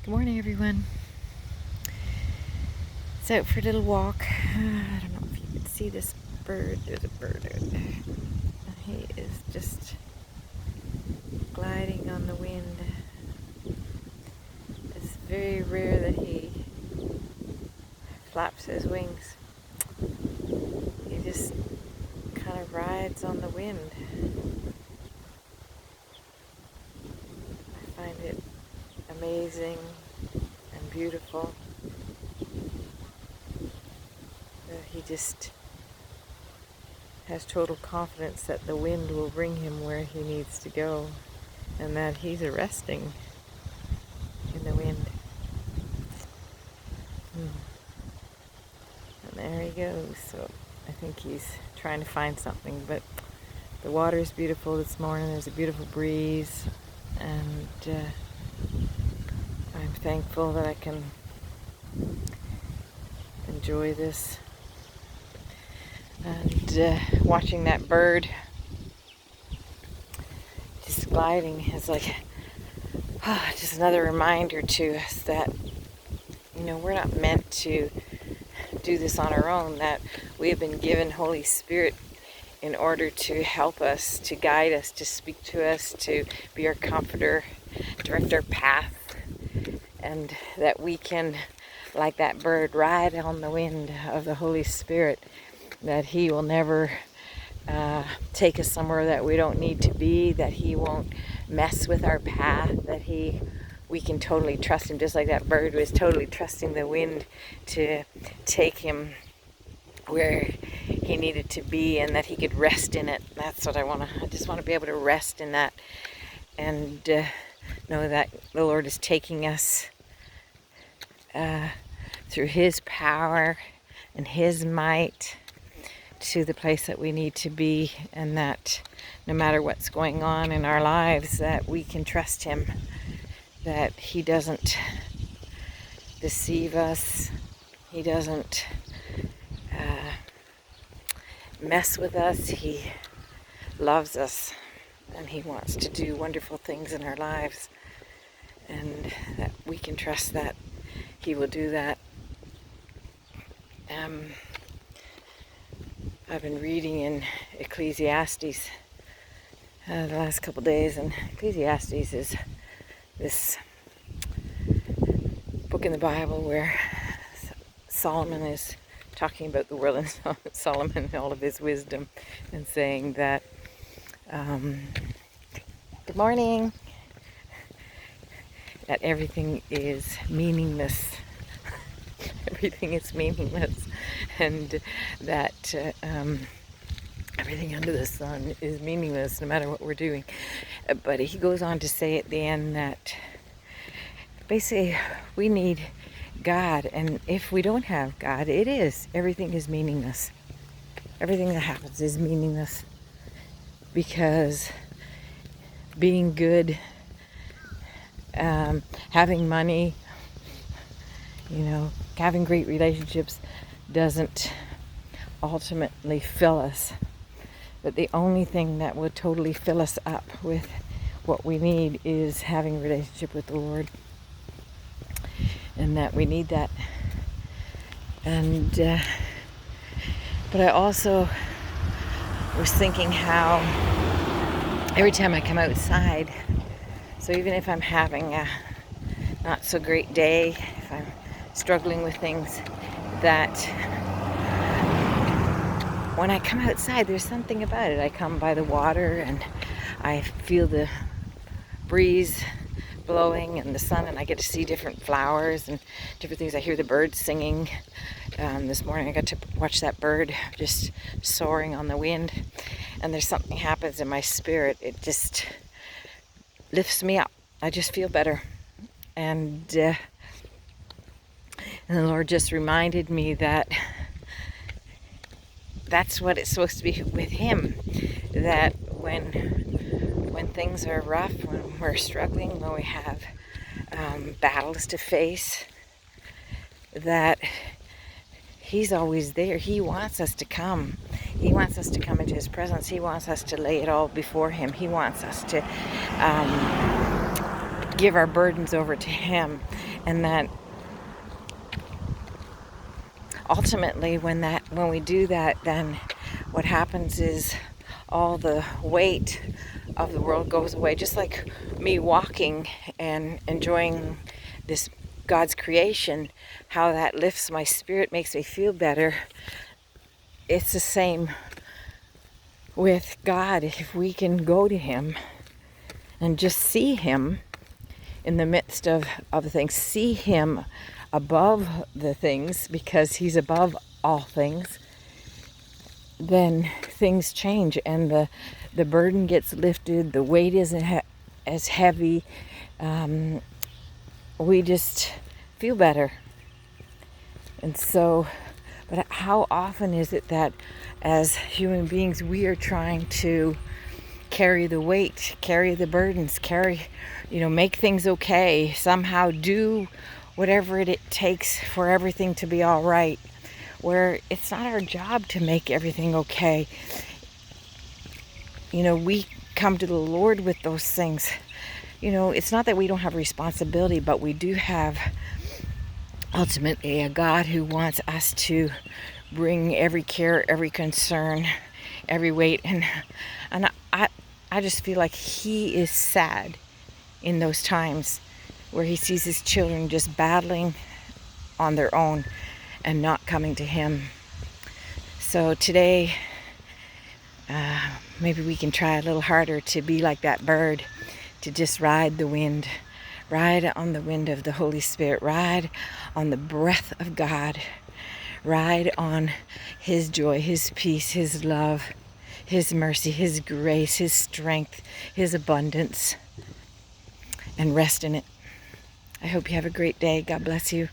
Good morning, everyone. It's out for a little walk. I don't know if you can see this bird. There's a bird out there. He is just gliding on the wind. It's very rare that he flaps his wings. He just kind of rides on the wind. I find it amazing and beautiful. He just has total confidence that the wind will bring him where he needs to go and that he's resting in the wind. And there he goes. So I think he's trying to find something, but the water is beautiful this morning. There's a beautiful breeze, and I'm thankful that I can enjoy this. And watching that bird just gliding is like just another reminder to us that, we're not meant to do this on our own, that we have been given Holy Spirit in order to help us, to guide us, to speak to us, to be our comforter, direct our path, and that we can, like that bird, ride on the wind of the Holy Spirit, that He will never take us somewhere that we don't need to be, that He won't mess with our path, that we can totally trust Him, just like that bird was totally trusting the wind to take him where he needed to be, and that he could rest in it. That's what I just want to be able to rest in that, and know that the Lord is taking us through His power and His might to the place that we need to be, and that no matter what's going on in our lives, that we can trust Him, that He doesn't deceive us, He doesn't mess with us. He loves us, and He wants to do wonderful things in our lives, and that we can trust that He will do that. I've been reading in Ecclesiastes the last couple days, and Ecclesiastes is this book in the Bible where Solomon is talking about the world, and Solomon and all of his wisdom, and saying that good morning, that everything is meaningless. Everything is meaningless, and that everything under the sun is meaningless no matter what we're doing. But he goes on to say at the end that basically we need God, and if we don't have God, everything is meaningless. Everything that happens is meaningless, because being good, having money, having great relationships doesn't ultimately fill us. But the only thing that will totally fill us up with what we need is having a relationship with the Lord. And that we need that. And but I also was thinking how every time I come outside, so even if I'm having a not so great day, if I'm struggling with things, that when I come outside, there's something about it. I come by the water and I feel the breeze blowing and the sun, and I get to see different flowers and different things. I hear the birds singing. This morning I got to watch that bird just soaring on the wind, and there's something happens in my spirit. It just lifts me up. I just feel better. And the Lord just reminded me that that's what it's supposed to be with Him. That when things are rough, when we're struggling, when we have battles to face, that He's always there. He wants us to come. He wants us to come into His presence. He wants us to lay it all before Him. He wants us to give our burdens over to Him. And that ultimately when we do that, then what happens is all the weight of the world goes away. Just like me walking and enjoying this God's creation, how that lifts my spirit, makes me feel better. It's the same with God. If we can go to Him and just see Him in the midst of things, see Him above the things, because He's above all things, then things change and the burden gets lifted, the weight isn't as heavy. We just feel better. And so, but how often is it that as human beings we are trying to carry the weight, carry the burdens, make things okay, somehow do whatever it takes for everything to be all right, where it's not our job to make everything okay. We come to the Lord with those things. It's not that we don't have responsibility, but we do have ultimately a God who wants us to bring every care, every concern, every weight. And I just feel like He is sad in those times where He sees His children just battling on their own and not coming to Him. So today, maybe we can try a little harder to be like that bird, to just ride the wind, ride on the wind of the Holy Spirit, ride on the breath of God, ride on His joy, His peace, His love, His mercy, His grace, His strength, His abundance, and rest in it. I hope you have a great day. God bless you.